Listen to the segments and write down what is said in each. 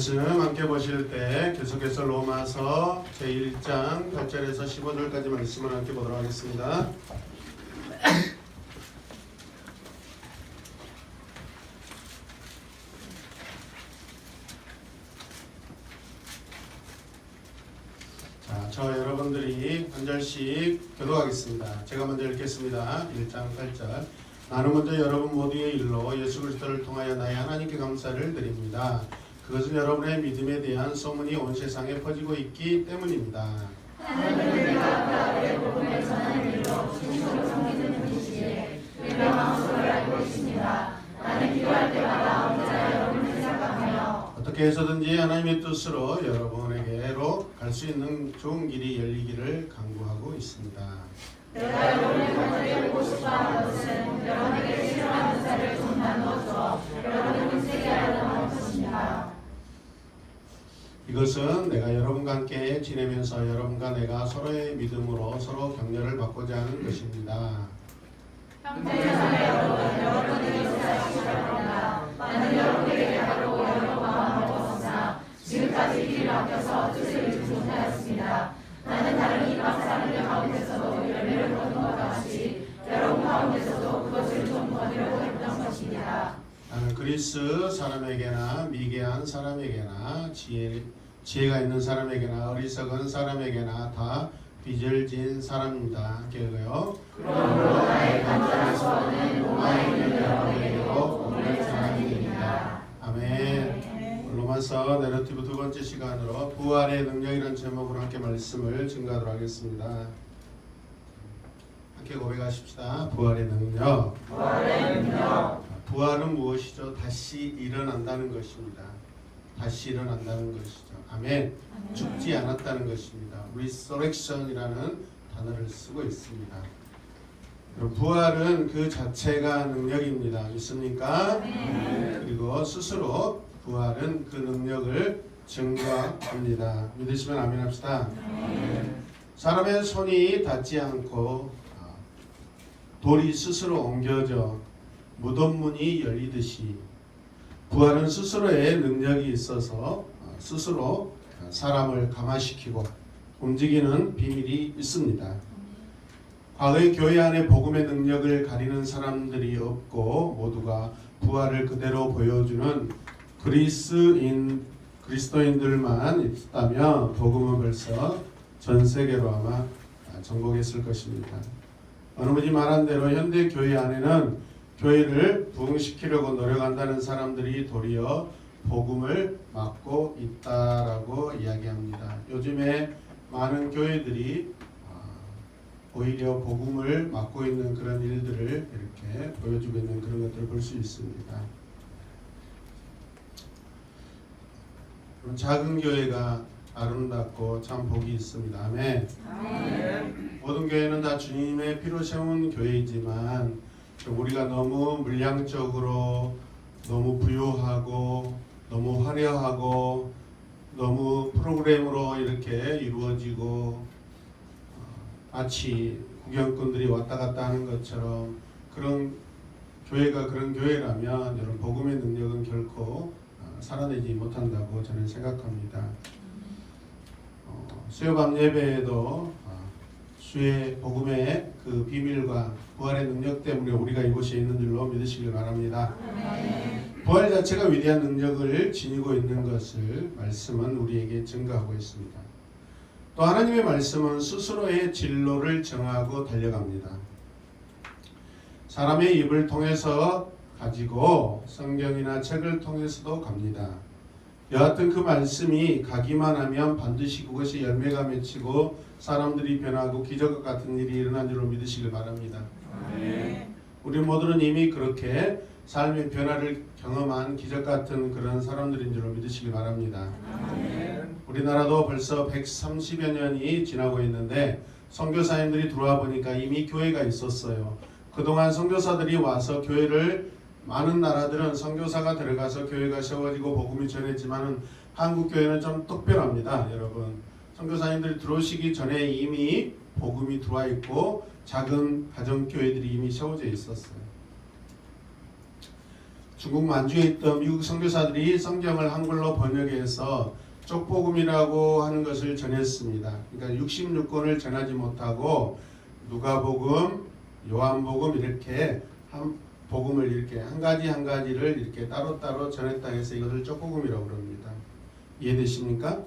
말씀 함께 보실 때 계속해서 로마서 제1장 8절에서 15절까지 말씀을 함께 보도록 하겠습니다. 자, 저 여러분들이 한 절씩 교독하겠습니다. 제가 먼저 읽겠습니다. 1장 8절. 나는 먼저 여러분 모두의 일로 예수 그리스도를 통하여 나의 하나님께 감사를 드립니다. 그것은 여러분의 믿음에 대한 소문이 온 세상에 퍼지고 있기 때문입니다. 하나님은 내가 그 아들의 복음을 전하는 일로 진실로 섬기는 분이시기에 우리가 마음으로 알고 있습니다. 나는 기도할 때마다 언제나 여러분을 생각하며 어떻게 해서든지 하나님의 뜻으로 여러분에게로 갈 수 있는 좋은 길이 열리기를 간구하고 있습니다. 내가 여러분의 곁에 오고 싶어하는 것은 여러분에게 필요한 은사를 좀 나누어서 여러분을 힘세게 하려는 것입니다. 이것은 내가 여러분과 함께 지내면서 여러분과 내가 서로의 믿음으로 서로 격려를 받고자 하는 것입니다. 형제자매 여러분, 여러분들이 역사하시기를 합니다. 나는 여러분에게 바로 여러 마음을 먹었으나 지금까지 길을 맡겨서 뜻을 이루지 못하였습니다. 나는 다른 이방 사람들 가운데서도 열매를 거둔 것 같이 여러분 가운데서도 그것을 좀 거두려고 했던 것입니다. 나는 그리스 사람에게나 미개한 사람에게나 지혜가 있는 사람에게나 어리석은 사람에게나 다 빚을 진 사람입니다. 읽어요. 그러므로 나의 간절한 소원은 로마에 있는 여러분에게도 복음을 전하는 일입니다. 아멘. 로마서 내러티브 두 번째 시간으로 부활의 능력이라는 제목으로 함께 말씀을 증거하도록 하겠습니다. 함께 고백하십시다. 부활의 능력. 부활의 능력. 부활은 무엇이죠? 다시 일어난다는 것입니다. 다시 일어난다는 것이죠. 아멘. 죽지 않았다는 것입니다. resurrection이라는 단어를 쓰고 있습니다. 부활은 그 자체가 능력입니다. 믿습니까? 그리고 스스로 부활은 그 능력을 증거합니다. 믿으시면 아멘 합시다. 사람의 손이 닿지 않고 돌이 스스로 옮겨져 무덤 문이 열리듯이 부활은 스스로의 능력이 있어서 스스로 사람을 감화시키고 움직이는 비밀이 있습니다. 과거의 교회 안에 복음의 능력을 가리는 사람들이 없고 모두가 부활을 그대로 보여주는 그리스도인들만 있다면 복음은 벌써 전 세계로 아마 전복했을 것입니다. 어느 분이 말한 대로 현대 교회 안에는 교회를 부흥시키려고 노력한다는 사람들이 도리어 복음을 막고 있다라고 이야기합니다. 요즘에 많은 교회들이 오히려 복음을 막고 있는 그런 일들을 이렇게 보여주고 있는 그런 것들을 볼 수 있습니다. 작은 교회가 아름답고 참 복이 있습니다. 아멘. 모든 교회는 다 주님의 피로 세운 교회이지만 우리가 너무 물량적으로 너무 부유하고 너무 화려하고 너무 프로그램으로 이렇게 이루어지고 마치 구경꾼들이 왔다 갔다 하는 것처럼 그런 교회가 그런 교회라면 여러분 복음의 능력은 결코 살아내지 못한다고 저는 생각합니다. 수요밤 예배에도 주의 복음의 그 비밀과 부활의 능력 때문에 우리가 이곳에 있는 줄로 믿으시길 바랍니다. 부활 자체가 위대한 능력을 지니고 있는 것을 말씀은 우리에게 증거하고 있습니다. 또 하나님의 말씀은 스스로의 진로를 정하고 달려갑니다. 사람의 입을 통해서 가지고 성경이나 책을 통해서도 갑니다. 여하튼 그 말씀이 가기만 하면 반드시 그것이 열매가 맺히고 사람들이 변하고 기적 같은 일이 일어난 줄로 믿으시길 바랍니다. 우리 모두는 이미 그렇게 삶의 변화를 경험한 기적 같은 그런 사람들인 줄로 믿으시길 바랍니다. 우리나라도 벌써 130여 년이 지나고 있는데 선교사님들이 들어와 보니까 이미 교회가 있었어요. 그동안 선교사들이 와서 교회를 많은 나라들은 선교사가 들어가서 교회가 세워지고 복음이 전했지만은 한국 교회는 좀 특별합니다. 여러분 선교사님들이 들어오시기 전에 이미 복음이 들어와 있고 작은 가정교회들이 이미 세워져 있었어요. 중국 만주에 있던 미국 선교사들이 성경을 한글로 번역해서 쪽복음이라고 하는 것을 전했습니다. 그러니까 66권을 전하지 못하고 누가복음, 요한복음 이렇게 한 복음을 이렇게 한 가지를 이렇게 따로따로 전했다 해서 이것을 쪽복음이라고 그럽니다. 이해되십니까?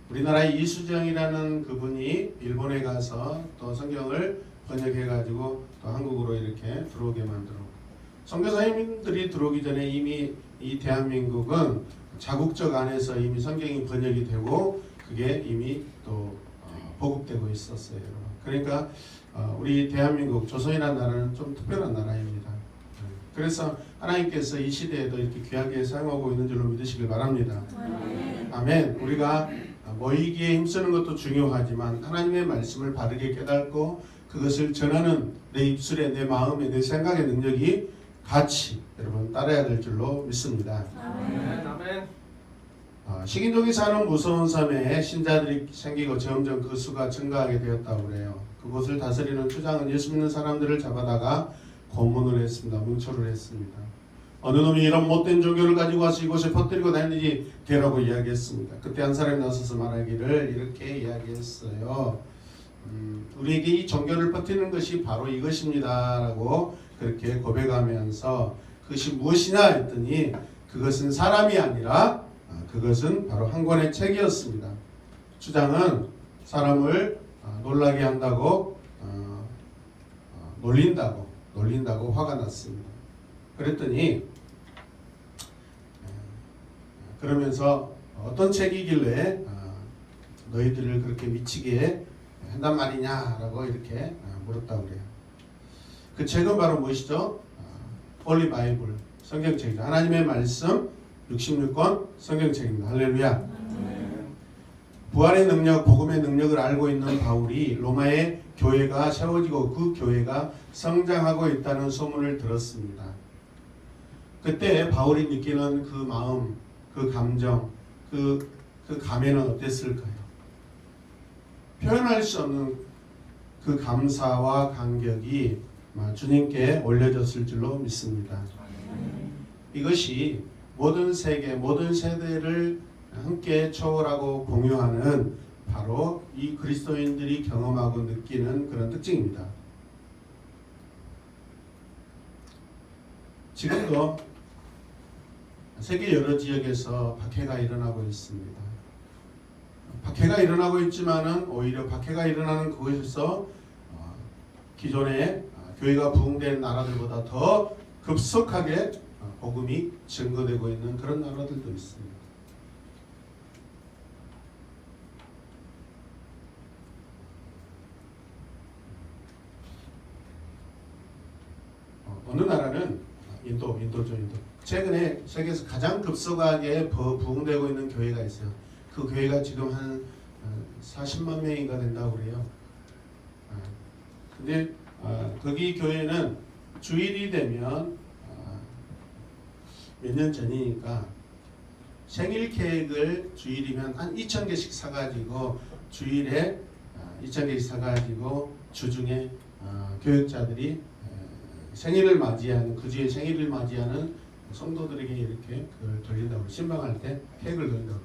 우리나라의 이수정이라는 그분이 일본에 가서 또 성경을 번역해 가지고 또 한국으로 이렇게 들어오게 만들었고, 선교사님들이 들어오기 전에 이미 이 대한민국은 자국적 안에서 이미 성경이 번역이 되고 그게 이미 또 보급되고 있었어요, 여러분. 그러니까 우리 대한민국 조선이라는 나라는 좀 특별한 나라입니다. 그래서 하나님께서 이 시대에도 이렇게 귀하게 사용하고 있는 줄로 믿으시길 바랍니다. 아멘. 우리가 모이기에 힘쓰는 것도 중요하지만 하나님의 말씀을 바르게 깨닫고 그것을 전하는 내 입술에, 내 마음에, 내 생각의 능력이 같이 여러분 따라야 될 줄로 믿습니다. 아멘. 식인종이 사는 무서운 섬에 신자들이 생기고 점점 그 수가 증가하게 되었다고 그래요. 그곳을 다스리는 추장은 예수 믿는 사람들을 잡아다가 고문을 했습니다. 문초를 했습니다. 어느 놈이 이런 못된 종교를 가지고 와서 이곳에 퍼뜨리고 다니지 되라고 이야기했습니다. 그때 한 사람이 나서서 말하기를 이렇게 이야기했어요. 우리에게 이 종교를 퍼뜨리는 것이 바로 이것입니다 라고 그렇게 고백하면서 그것이 무엇이냐 했더니 그것은 사람이 아니라 그것은 바로 한 권의 책이었습니다. 주장은 사람을 놀라게 한다고 놀린다고 화가 났습니다. 그랬더니 그러면서 어떤 책이길래 너희들을 그렇게 미치게 한단 말이냐라고 이렇게 물었다고 그래요. 그 책은 바로 무엇이죠? 홀리 바이블, 성경책이죠. 하나님의 말씀 66권 성경책입니다. 할렐루야. 부활의 능력, 복음의 능력을 알고 있는 바울이 로마의 교회가 세워지고 그 교회가 성장하고 있다는 소문을 들었습니다. 그때 바울이 느끼는 그 마음, 그 감정, 그 감회는 어땠을까요? 표현할 수 없는 그 감사와 감격이 주님께 올려졌을 줄로 믿습니다. 이것이 모든 세계, 모든 세대를 함께 초월하고 공유하는 바로 이 그리스도인들이 경험하고 느끼는 그런 특징입니다. 지금도 세계 여러 지역에서 박해가 일어나고 있습니다. 박해가 일어나고 있지만은 오히려 박해가 일어나는 그곳에서 기존의 교회가 부흥된 나라들보다 더 급속하게 복음이 증거되고 있는 그런 나라들도 있습니다. 어느 나라는 인도죠. 최근에 세계에서 가장 급속하게 부흥되고 있는 교회가 있어요. 그 교회가 지금 한 40만 명인가 된다고 그래요. 근데 거기 교회는 주일이 되면 몇 년 전이니까 생일 케이크를 주일이면 한 2,000개씩 사가지고 주일에 2,000개씩 사가지고 주중에 교육자들이 생일을 맞이하는 그 주에 생일을 맞이하는 성도들에게 이렇게 그걸 돌린다고 신방할 때 케이크를 돌린다고.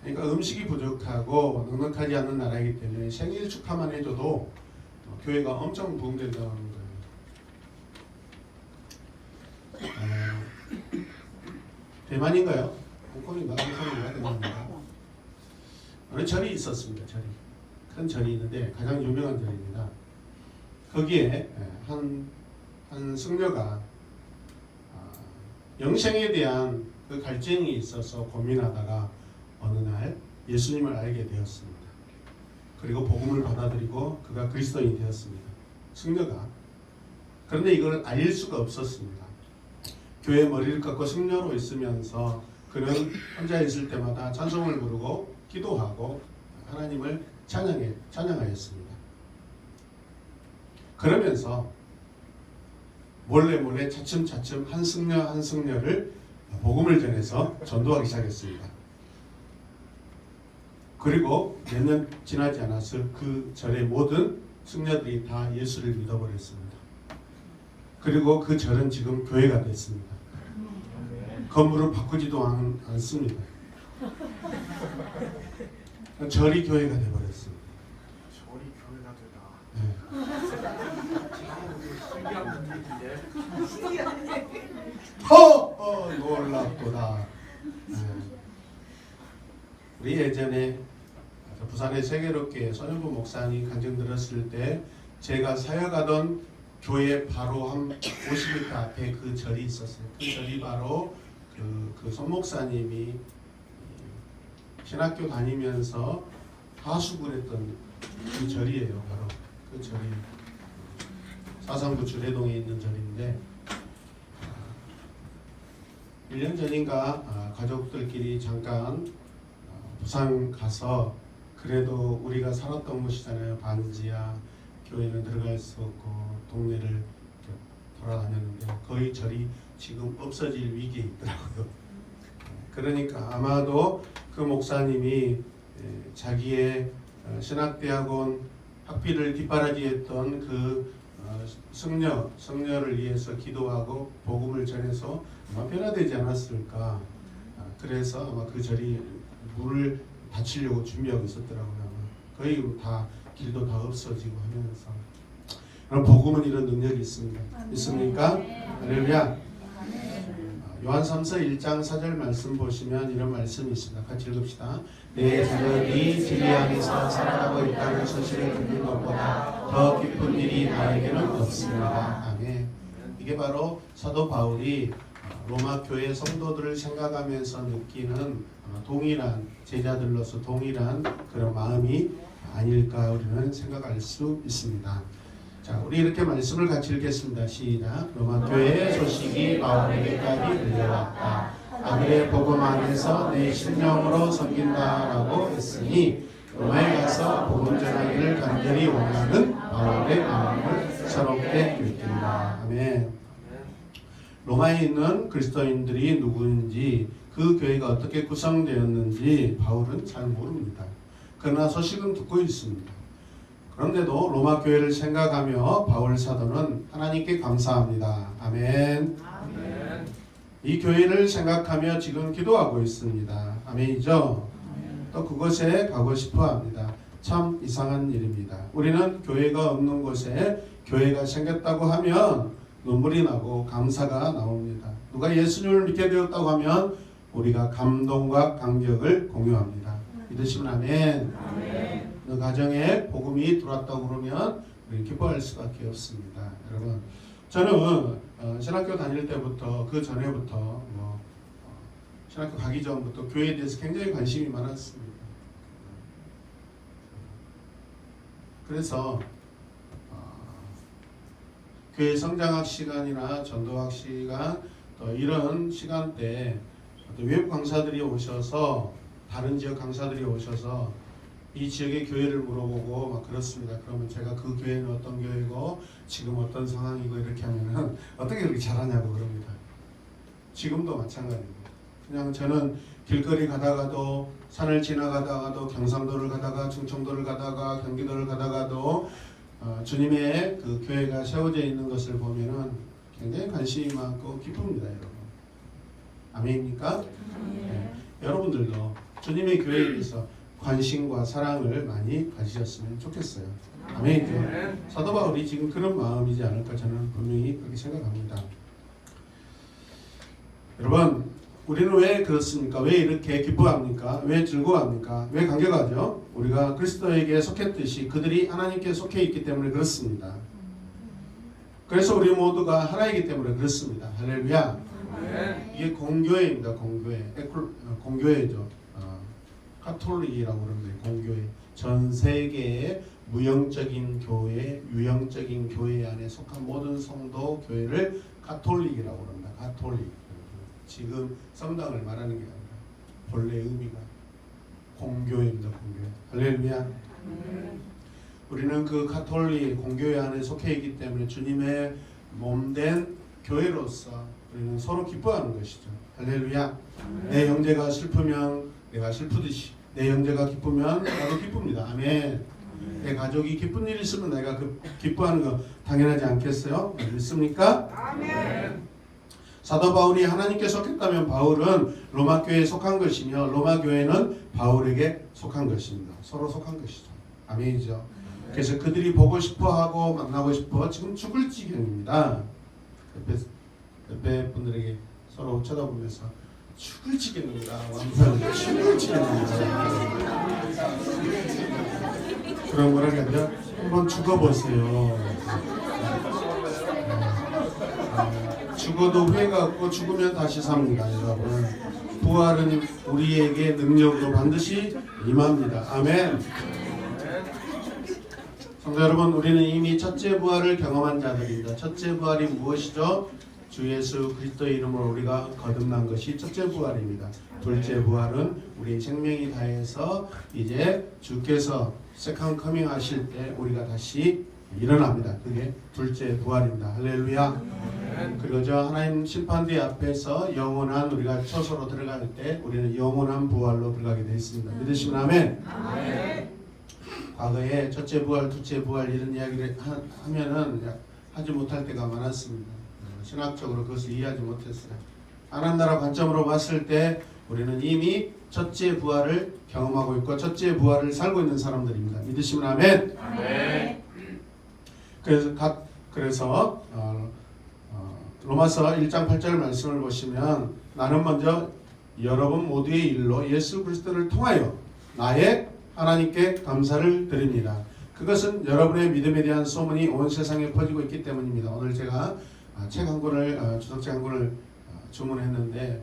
그러니까 음식이 부족하고 넉넉하지 않은 나라이기 때문에 생일 축하만 해줘도 교회가 엄청 부흥된다고 하는 거예요. 대만인가요? 홍콩인가? 대만인가? 어느 절이 있었습니다. 큰 절이 있는데 가장 유명한 절입니다. 거기에 한 승려가 영생에 대한 그 갈증이 있어서 고민하다가 어느 날 예수님을 알게 되었습니다. 그리고 복음을 받아들이고 그가 그리스도인이 되었습니다. 승려가. 그런데 이걸 알릴 수가 없었습니다. 교회 머리를 깎고 승려로 있으면서 그는 혼자 있을 때마다 찬송을 부르고 기도하고 하나님을 찬양하였습니다. 그러면서 몰래 차츰 한 승려를 복음을 전해서 전도하기 시작했습니다. 그리고 몇 년 지나지 않아서 그 절의 모든 승려들이 다 예수를 믿어버렸습니다. 그리고 그 절은 지금 교회가 됐습니다. 건물을 바꾸지도 않습니다. 절이 교회가 되어버렸습니다. 절이 교회가 되다. 신기한 분들인데. 놀랍도다. 우리 예전에 부산의 세계롭게 손현부 목사님 간증 들었을 때 제가 사역하던 교회 바로 한 50m 앞에 그 절이 있었어요. 그 절이 바로 그 손 목사님이 신학교 다니면서 하수구했던 그 절이에요. 바로 그 절이 사상구 주례동에 있는 절인데 1년 전인가 가족들끼리 잠깐 부산 가서 그래도 우리가 살았던 곳이잖아요. 반지하 교회는 들어갈 수 없고 동네를 돌아다녔는데 거의 절이 지금 없어질 위기에 있더라고요. 그러니까 아마도 그 목사님이 자기의 신학대학원 학비를 뒷바라지했던 그 성녀를 위해서 기도하고 복음을 전해서 아마 변화되지 않았을까. 그래서 아마 그 절이 문을 닫히려고 준비하고 있었더라고요. 아마 거의 다 길도 다 없어지고 하면서. 그럼 복음은 이런 능력이 있습니다. 있습니까? 할렐루야. 요한 3서 1장 4절 말씀 보시면 이런 말씀이 있습니다. 같이 읽읍시다. 내 자녀들이 진리 안에서 살아가고 있다는 사실을 듣는 것보다 더 기쁜 일이 나에게는 없습니다. 아멘. 이게 바로 사도 바울이 로마 교회 성도들을 생각하면서 느끼는 동일한 제자들로서 동일한 그런 마음이 아닐까 우리는 생각할 수 있습니다. 자, 우리 이렇게 말씀을 같이 읽겠습니다. 시작. 로마 교회의 소식이 바울에게까지 들려왔다. 아들의 복음 안에서 내 심령으로 섬긴다라고 했으니 로마에 가서 복음 전하기를 간절히 원하는 바울의 마음을 새롭게 느낀다. 아멘. 로마에 있는 그리스도인들이 누구인지 그 교회가 어떻게 구성되었는지 바울은 잘 모릅니다. 그러나 소식은 듣고 있습니다. 그런데도 로마 교회를 생각하며 바울 사도는 하나님께 감사합니다. 아멘. 아멘. 이 교회를 생각하며 지금 기도하고 있습니다. 아멘이죠? 또 그곳에 가고 싶어 합니다. 참 이상한 일입니다. 우리는 교회가 없는 곳에 교회가 생겼다고 하면 눈물이 나고 감사가 나옵니다. 누가 예수님을 믿게 되었다고 하면 우리가 감동과 감격을 공유합니다. 믿으시면 아멘. 아멘. 그 가정에 복음이 들어왔다고 그러면 우리 기뻐할 수밖에 없습니다. 여러분, 저는 신학교 다닐 때부터 그 전에부터 신학교 가기 전부터 교회에 대해서 굉장히 관심이 많았습니다. 그래서 교회 성장학 시간이나 전도학 시간 또 이런 시간대 외국 강사들이 오셔서 다른 지역 강사들이 오셔서 이 지역의 교회를 물어보고 막 그렇습니다. 그러면 제가 그 교회는 어떤 교회고 지금 어떤 상황이고 이렇게 하면은 어떻게 그렇게 잘하냐고 그럽니다. 지금도 마찬가지입니다. 그냥 저는 길거리 가다가도 산을 지나가다가도 경상도를 가다가 충청도를 가다가 경기도를 가다가도 주님의 그 교회가 세워져 있는 것을 보면은 굉장히 관심이 많고 기쁩니다, 여러분. 아멘입니까? 네. 여러분들도 주님의 교회에 대해서 관심과 사랑을 많이 가지셨으면 좋겠어요. 아멘이죠. 사도 바울이 지금 그런 마음이지 않을까 저는 분명히 그렇게 생각합니다. 여러분, 우리는 왜 그렇습니까? 왜 이렇게 기뻐합니까? 왜 즐거워합니까? 왜 감격하죠? 우리가 그리스도에게 속했듯이 그들이 하나님께 속해 있기 때문에 그렇습니다. 그래서 우리 모두가 하나이기 때문에 그렇습니다. 할렐루야. 이게 공교회입니다. 공교회. 공교회죠. 카톨릭이라고 그러는데 공교회. 전 세계의 무형적인 교회, 유형적인 교회 안에 속한 모든 성도 교회를 카톨릭이라고 합니다. 카톨릭. 지금 성당을 말하는 게 아니라 본래 의미가 공교회입니다. 공교회. 할렐루야. 우리는 그 카톨릭 공교회 안에 속해 있기 때문에 주님의 몸된 교회로서 우리는 서로 기뻐하는 것이죠. 할렐루야. 내 형제가 슬프면 내가 슬프듯이 내 형제가 기쁘면 나도 기쁩니다. 아멘. 내 가족이 기쁜 일이 있으면 내가 그 기뻐하는 거 당연하지 않겠어요? 믿습니까? 아멘. 사도 바울이 하나님께 속했다면 바울은 로마 교회에 속한 것이며 로마 교회는 바울에게 속한 것입니다. 서로 속한 것이죠. 아멘이죠. 그래서 그들이 보고 싶어하고 만나고 싶어 지금 죽을 지경입니다. 옆에 분들에게 서로 쳐다보면서 죽을 지경입니다. 완전 죽을 지경입니다. 그런 거라고 하죠. 한번 죽어보세요. 죽어도 후회가 없고 죽으면 다시 삽니다. 여러분, 부활은 우리에게 능력으로 반드시 임합니다. 아멘. 성도 여러분, 우리는 이미 첫째 부활을 경험한 자들입니다. 첫째 부활이 무엇이죠? 주 예수 그리스도의 이름으로 우리가 거듭난 것이 첫째 부활입니다. 둘째 부활은 우리의 생명이 다해서 이제 주께서 세컨 커밍 하실 때 우리가 다시 일어납니다. 그게 둘째 부활입니다. 할렐루야. 그리고 저 하나님 심판대 앞에서 영원한 우리가 처소로 들어갈 때 우리는 영원한 부활로 들어가게 되어 있습니다. 믿으시면 아멘. 과거에 첫째 부활, 둘째 부활 이런 이야기를 하면은 하지 못할 때가 많았습니다. 신학적으로 그것을 이해하지 못했어요. 하나님 나라 관점으로 봤을 때 우리는 이미 첫째 부활을 경험하고 있고 첫째 부활을 살고 있는 사람들입니다. 믿으시면 아멘. 그래서 로마서 1장 8절 말씀을 보시면 나는 먼저 여러분 모두의 일로 예수 그리스도를 통하여 나의 하나님께 감사를 드립니다. 그것은 여러분의 믿음에 대한 소문이 온 세상에 퍼지고 있기 때문입니다. 오늘 제가 책 한 권을 주석책 한 권을 주문했는데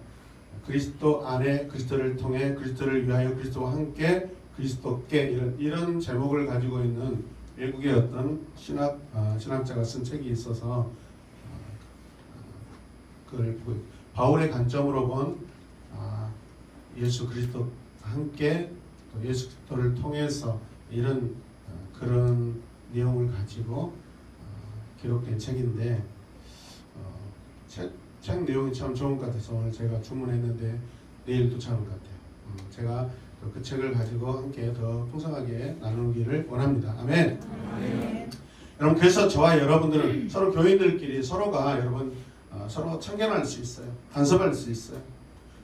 그리스도 안에 그리스도를 통해 그리스도를 위하여 그리스도와 함께 그리스도께 이런 제목을 가지고 있는 외국의 어떤 신학자가 쓴 책이 있어서 그걸 바울의 관점으로 본 예수 그리스도와 함께 또 예수 그리스도를 통해서 이런 그런 내용을 가지고 기록된 책인데 책 내용이 참 좋은 것 같아서 오늘 제가 주문했는데 내일 도착할 것 같아요. 제가 그 책을 가지고 함께 더 풍성하게 나누기를 원합니다. 아멘. 여러분 그래서 저와 여러분들은 서로 교인들끼리 서로가 여러분 서로 참견할 수 있어요. 간섭할 수 있어요.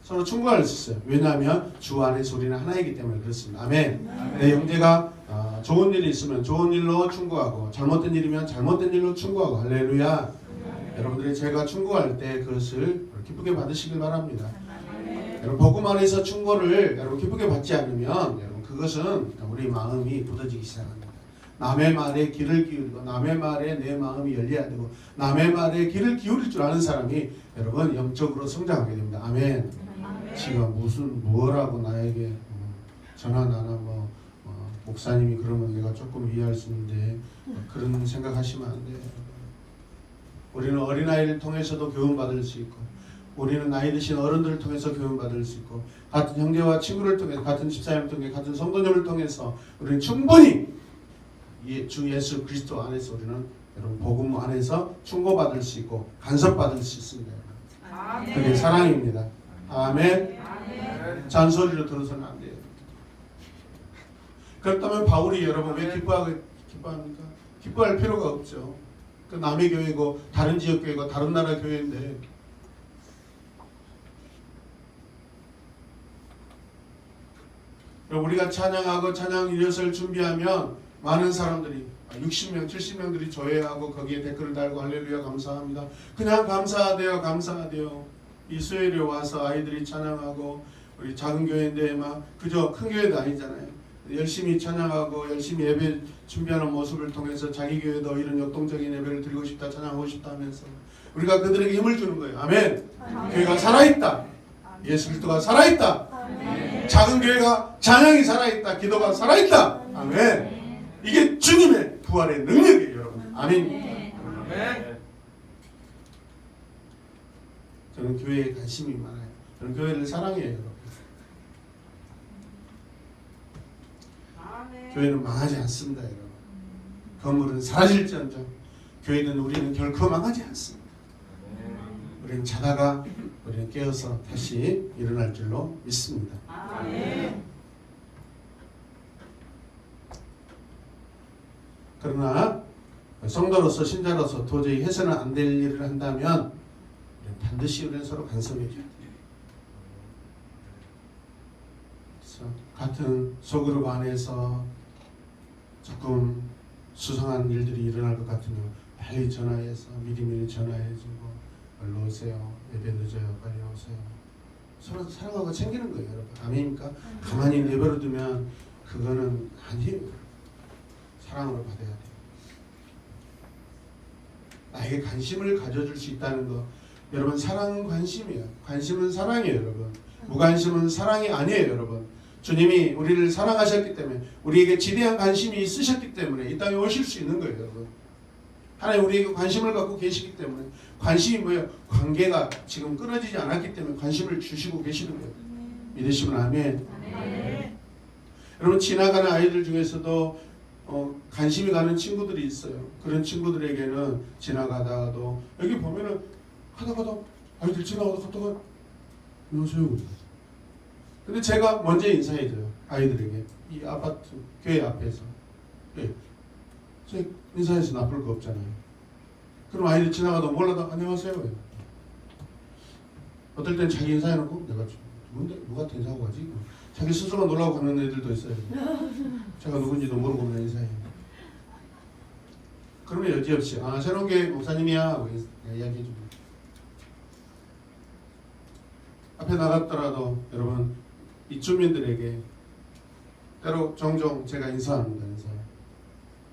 서로 충고할 수 있어요. 왜냐하면 주 안에서 우리는 하나이기 때문에 그렇습니다. 아멘. 내 형제가 좋은 일이 있으면 좋은 일로 충고하고 잘못된 일이면 잘못된 일로 충고하고 할렐루야. 여러분들이 제가 충고할 때 그것을 기쁘게 받으시길 바랍니다. 여러분 복음 안에서 충고를 여러분 기쁘게 받지 않으면 여러분 그것은 우리 마음이 굳어지기 시작합니다. 남의 말에 귀를 기울이고 남의 말에 내 마음이 열려야 되고 남의 말에 귀를 기울일 줄 아는 사람이 여러분 영적으로 성장하게 됩니다. 아멘. 지가 무슨 뭐라고 나에게 전화나나 목사님이 그러면 내가 조금 이해할 수 있는데 그런 생각하시면 안 돼요. 우리는 어린아이를 통해서도 교훈받을 수 있고 우리는 나이 드신 어른들을 통해서 교훈받을 수 있고 같은 형제와 친구를 통해서 같은 집사님을 통해 같은 성도님을 통해서 우리는 충분히 주 예수 그리스도 안에서 우리는 여러분 복음 안에서 충고받을 수 있고 간섭받을 수 있습니다. 그게 사랑입니다. 아멘. 잔소리로 들어서는 안 돼요. 그렇다면 바울이 여러분 왜 기뻐합니까? 기뻐할 필요가 없죠. 그 남의 교회고 다른 지역 교회고 다른 나라 교회인데 우리가 찬양하고 찬양 리허설 준비하면 많은 사람들이 60명, 70명들이 조회하고 거기에 댓글을 달고 할렐루야 감사합니다. 그냥 감사하대요. 감사하대요. 이 수요일에 와서 아이들이 찬양하고 우리 작은 교회인데 막 그저 큰 교회도 아니잖아요. 열심히 찬양하고 열심히 예배 준비하는 모습을 통해서 자기 교회도 이런 역동적인 예배를 드리고 싶다 찬양하고 싶다 하면서 우리가 그들에게 힘을 주는 거예요. 아멘. 교회가 살아있다. 예수 그리스도가 살아있다. 아멘. 작은 교회가 찬양이 살아있다. 기도가 살아있다. 아멘. 이게 주님의 부활의 능력이에요. 여러분. 아멘. 아멘. 저는 교회에 관심이 많아요. 저는 교회를 사랑해요. 여러분. 교회는 망하지 않습니다. 여러분. 건물은 사라질지언정 교회는 우리는 결코 망하지 않습니다. 우리는 자다가 우리는 깨어서 다시 일어날 줄로 믿습니다. 그러나 성도로서 신자로서 도저히 해서는 안 될 일을 한다면 반드시 우리는 서로 간섭해줘야 돼요. 그래서 같은 소그룹 안에서 조금 수상한 일들이 일어날 것 같으면 빨리 전화해서 미리미리 전화해주고 얼른 오세요. 예배 늦어요. 빨리 오세요. 서로 사랑하고 챙기는 거예요, 여러분. 아멘입니까? 가만히 내버려 두면 그거는 아니에요. 사랑으로 받아야 돼요. 나에게 관심을 가져줄 수 있다는 거. 여러분, 사랑은 관심이에요. 관심은 사랑이에요, 여러분. 무관심은 사랑이 아니에요, 여러분. 주님이 우리를 사랑하셨기 때문에, 우리에게 지대한 관심이 있으셨기 때문에 이 땅에 오실 수 있는 거예요, 여러분. 하나님 우리에게 관심을 갖고 계시기 때문에. 관심이 뭐예요? 관계가 지금 끊어지지 않았기 때문에 관심을 주시고 계시는 거예요. 믿으시면 아멘. 여러분, 지나가는 아이들 중에서도 관심이 가는 친구들이 있어요. 그런 친구들에게는 지나가다가도, 여기 보면은 하다가도 아이들 지나가다가 안녕하세요. 근데 제가 먼저 인사해줘요, 아이들에게. 이 아파트 교회 앞에서. 예. 저 인사해서 나쁠 거 없잖아요. 그럼 아이들 지나가다 몰라다 안녕하세요. 어떨 땐 자기 인사해놓고 내가 뭔데 누구한테 인사하고 가지? 자기 스스로 놀라고 가는 애들도 있어요. 제가 누군지도 모르고 그냥 인사해요. 그러면 여지없이 새로운 교회 목사님이야 하고 이야기해줍니다. 앞에 나갔더라도 여러분, 입주민들에게 때로 종종 제가 인사합니다. 인사.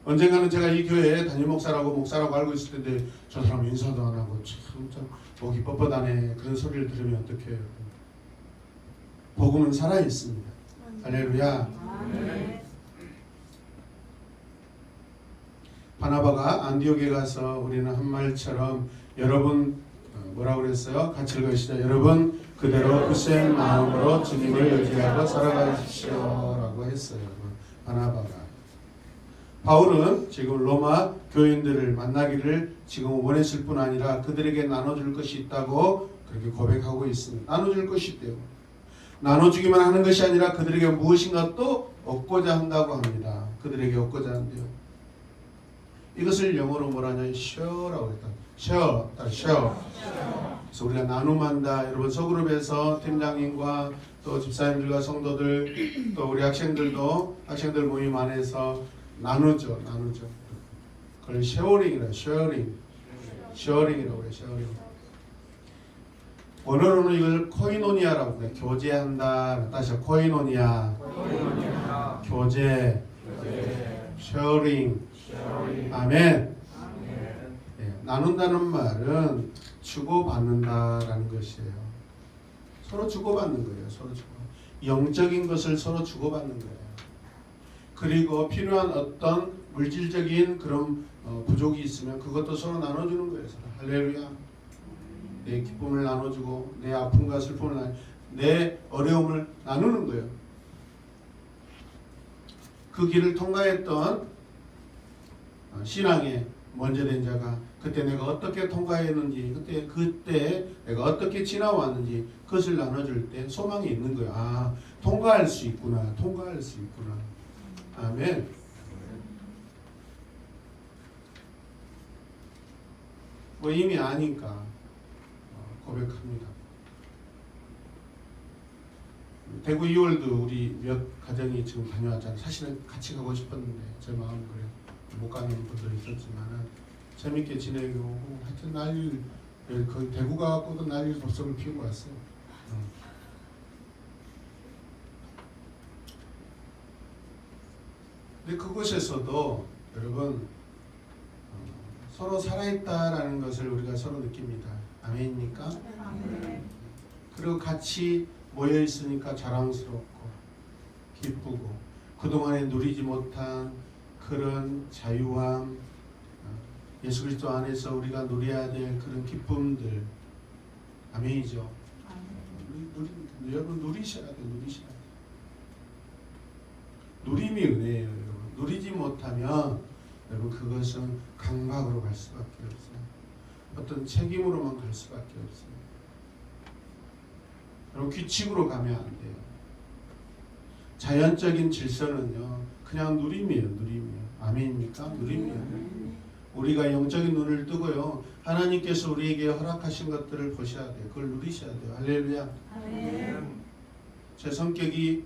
언젠가는 제가 이 교회에 담임 목사라고 알고 있을 텐데 저 사람 인사도 안 하고 참 목이 뻣뻣하네, 그런 소리를 들으면 어떡해요? 복음은 살아있습니다. 할렐루야. 바나바가 안디옥에 가서 우리는 한 말처럼 여러분 뭐라고 그랬어요? 같이 읽으시죠. 여러분 그대로 굳센 마음으로 주님을 의지하고 살아가십시오 라고 했어요. 바나바가. 바울은 지금 로마 교인들을 만나기를 지금 원했을 뿐 아니라 그들에게 나눠줄 것이 있다고 그렇게 고백하고 있습니다. 나눠줄 것이 있대요. 나눠주기만 하는 것이 아니라 그들에게 무엇인가 또 얻고자 한다고 합니다. 그들에게 얻고자 한대요. 이것을 영어로 뭐라냐? share라고 했다. share. 그래서 우리가 나눔한다. 여러분, 소그룹에서 팀장님과 또 집사님들과 성도들, 또 우리 학생들 모임 안에서 나누죠. 그걸 쉐어링이라고 그래. 원어로는 이걸 코이노니아라고 해요. 교제한다. 다시 코이노니아. 교제. 쉐어링. 아멘. 예, 나눈다는 말은 주고받는다라는 것이에요. 서로 주고받는 거예요. 영적인 것을 서로 주고받는 거예요. 그리고 필요한 어떤 물질적인 그런 부족이 있으면 그것도 서로 나눠주는 거예요. 할렐루야. 내 기쁨을 나눠주고 내 아픔과 슬픔을 내 어려움을 나누는 거예요. 그 길을 통과했던 신앙의 먼저 된 자가 그때 내가 어떻게 통과했는지, 그때 내가 어떻게 지나왔는지 그것을 나눠줄 때 소망이 있는 거예요. 통과할 수 있구나. 아멘. 이미 아니까 고백합니다. 대구 2월도 우리 몇 가정이 지금 다녀왔잖아요. 사실은 같이 가고 싶었는데 제 마음은 그래요. 못 가는 분들이 있었지만 재밌게 지내고 오고 하여튼 난리, 거기 대구 가고도 난리 법석을 피우고 왔어요. 근데 그곳에서도 여러분 서로 살아있다라는 것을 우리가 서로 느낍니다. 아멘입니까? 그리고 같이 모여 있으니까 자랑스럽고 기쁘고 그동안에 누리지 못한 그런 자유함, 예수 그리스도 안에서 우리가 누려야 될 그런 기쁨들. 아멘이죠. 여러분 누리셔야 돼. 누림이 은혜예요. 여러분. 누리지 못하면 여러분 그것은 강박으로 갈 수밖에 없어요. 어떤 책임으로만 갈 수밖에 없어요. 여러분 규칙으로 가면 안 돼요. 자연적인 질서는요 그냥 누림이에요. 아멘입니까? 누립니다. 우리가 영적인 눈을 뜨고요. 하나님께서 우리에게 허락하신 것들을 보셔야 돼요. 그걸 누리셔야 돼요. 할렐루야. 제 성격이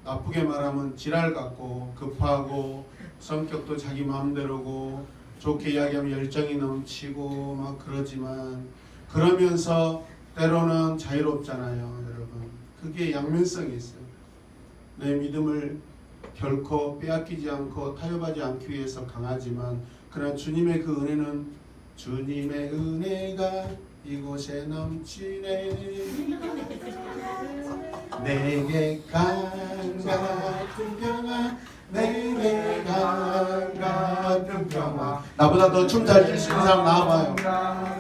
나쁘게 말하면 지랄 같고 급하고 성격도 자기 마음대로고 좋게 이야기하면 열정이 넘치고 막 그러지만 그러면서 때로는 자유롭잖아요, 여러분. 그게 양면성이 있어요. 내 믿음을 결코 빼앗기지 않고 타협하지 않기 위해서 강하지만 그러나 주님의 그 은혜는 주님의 은혜가 이곳에 넘치네 내게 강같은 평화 내게 강같은 평화 나보다 더 춤 잘 출 수 있는 사람 나와봐요.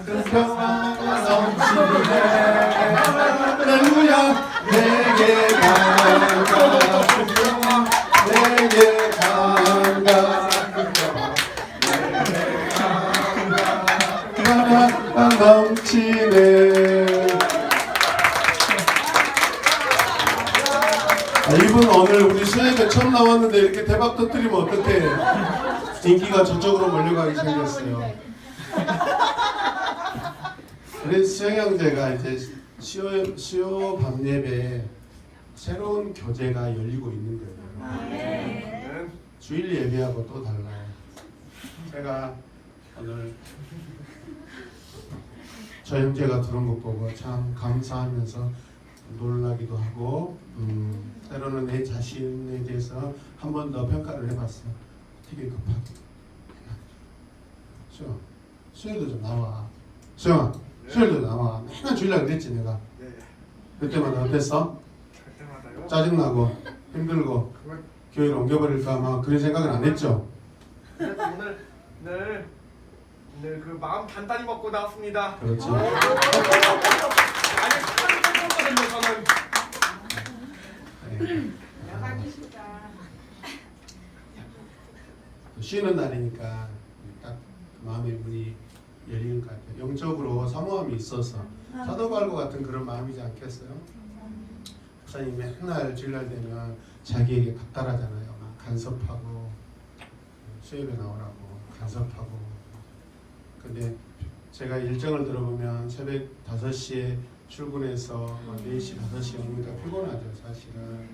그 평화가 넘치네 할렐루야 내게 강같은 평화 내게 강같은 평화 평화가 넘치네. 이분 오늘 우리 수혜가 처음 나왔는데 이렇게 대박 터뜨리면 어떡해. 인기가 저쪽으로 몰려가기 생겼어요. 그래서 수혜 형제가 이제 수요 밤 예배 새로운 교재가 열리고 있는 거예요. 주일 예배하고 또 달라요. 제가 오늘 저 형제가 들은 것 보고 참 감사하면서 놀라기도 하고 때로는 내 자신에 대해서 한 번 더 평가를 해봤어. 되게 급하게. 수영도 좀 나와. 수영아, 수영도 나와. 맨날 주일날 그랬지 내가. 네. 그때마다 어땠어? 그때마다요? 짜증나고 힘들고 그걸 교회를 옮겨버릴까 막 그런 생각은 안 했죠? 그래도 오늘 그 마음 단단히 먹고 나왔습니다. 그렇지. 아니 참거든요 저는. 네. 쉬는 날이니까 딱 마음의 문이 열리는 것 같아요. 영적으로 사모함이 있어서 사도바울과 같은 그런 마음이지 않겠어요? 목사님 맨날 주일날 되면 자기에게 갑달하잖아요. 막 간섭하고 수협에 나오라고 간섭하고. 근데 제가 일정을 들어보면 새벽 5시에 출근해서 4시, 5시 오니까 피곤하죠 사실은.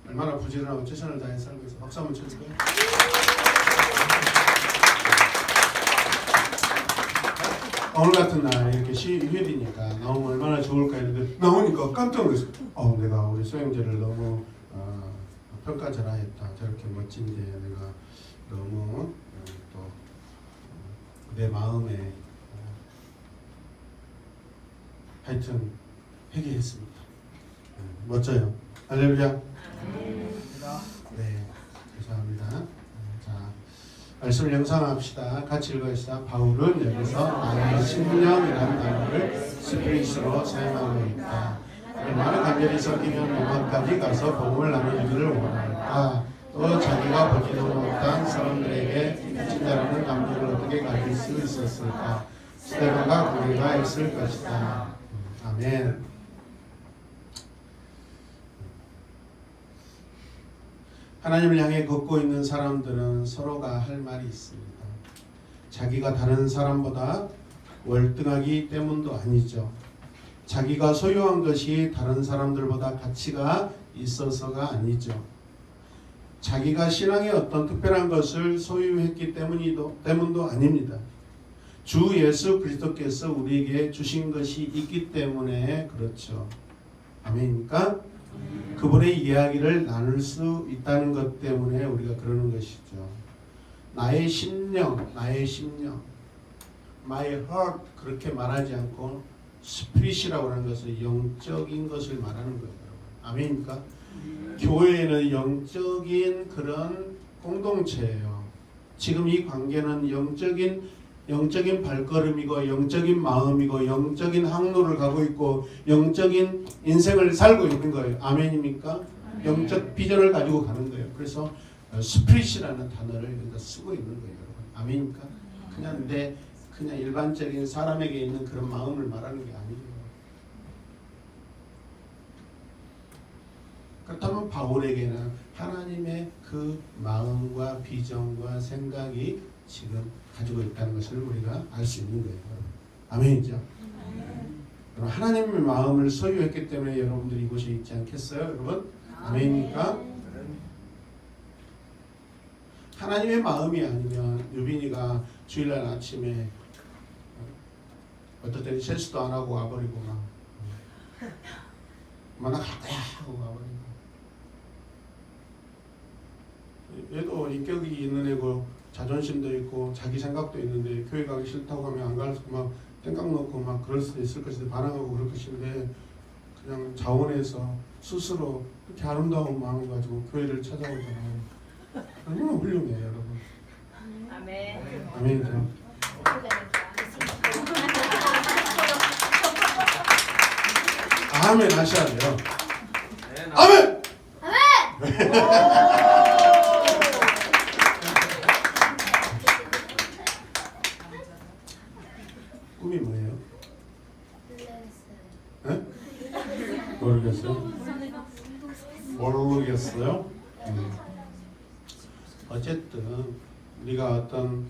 얼마나 부지런하고 최선을 다해 살고 있어. 박수 한번 쳐줄까요? 오늘 같은 날 이렇게 휴일이니까 나오면 얼마나 좋을까 했는데 나오니까 깜짝 놀랐어요. 내가 우리 소영재를 너무 평가절하했다. 저렇게 멋진데 내가 너무 또 내 마음에 하여튼 회개했습니다. 멋져요. 할렐루야. 네, 감사합니다. 자, 말씀을 영상합시다. 같이 읽어봅시다. 바울은 여기서 나의 신령이라는 단어를 스피릿으로 사용하고 있다. 얼마나 간절히 섞이면 로마까지 가서 복음을 나누기를 원할까? 또 자기가 보지도 못한 사람들에게 미친다라는 감정을 어떻게 가질 수 있었을까? 스테반과 고개가 했을 것이다. 아멘. 하나님을 향해 걷고 있는 사람들은 서로가 할 말이 있습니다. 자기가 다른 사람보다 월등하기 때문도 아니죠. 자기가 소유한 것이 다른 사람들보다 가치가 있어서가 아니죠. 자기가 신앙의 어떤 특별한 것을 소유했기 때문도 아닙니다. 주 예수 그리스도께서 우리에게 주신 것이 있기 때문에 그렇죠. 아멘입니까? 그분의 이야기를 나눌 수 있다는 것 때문에 우리가 그러는 것이죠. 나의 심령, my heart 그렇게 말하지 않고 스피릿이라고 하는 것은 영적인 것을 말하는 거예요. 아멘입니까? 교회는 영적인 그런 공동체예요. 지금 이 관계는 영적인 발걸음이고 영적인 마음이고 영적인 항로를 가고 있고 영적인 인생을 살고 있는 거예요. 아멘입니까? 영적 비전을 가지고 가는 거예요. 그래서 스피릿이라는 단어를 여기다 쓰고 있는 거예요. 여러분. 아멘입니까? 그냥 일반적인 사람에게 있는 그런 마음을 말하는 게 아니에요. 그렇다면 바울에게는 하나님의 그 마음과 비전과 생각이 지금 가지고 있다는 것을 우리가 알 수 있는 거예요. 아멘이죠? 여러분, 하나님의 마음을 소유했기 때문에 여러분들이 이곳에 있지 않겠어요? 여러분? 아멘입니까? 하나님의 마음이 아니면 유빈이가 주일날 아침에 어떨 때는 세수도 안 하고 와버리고 막 나 갈 거야 하고 와버리고, 얘도 인격이 있는 애고 자존심도 있고 자기 생각도 있는데 교회 가기 싫다고 하면 안 가서 막 땡깡 놓고 막 그럴 수도 있을 것인데 반항하고 그럴 것인데 그냥 자원해서 스스로 그렇게 아름다운 마음을 가지고 교회를 찾아오잖아요. 얼마나 훌륭해요, 여러분. 아멘. 아멘이죠. 아멘 하셔야 돼요. 아멘. 꿈이 뭐예요? 네? 모르겠어요. 모르겠어요. 어쨌든 우리가 어떤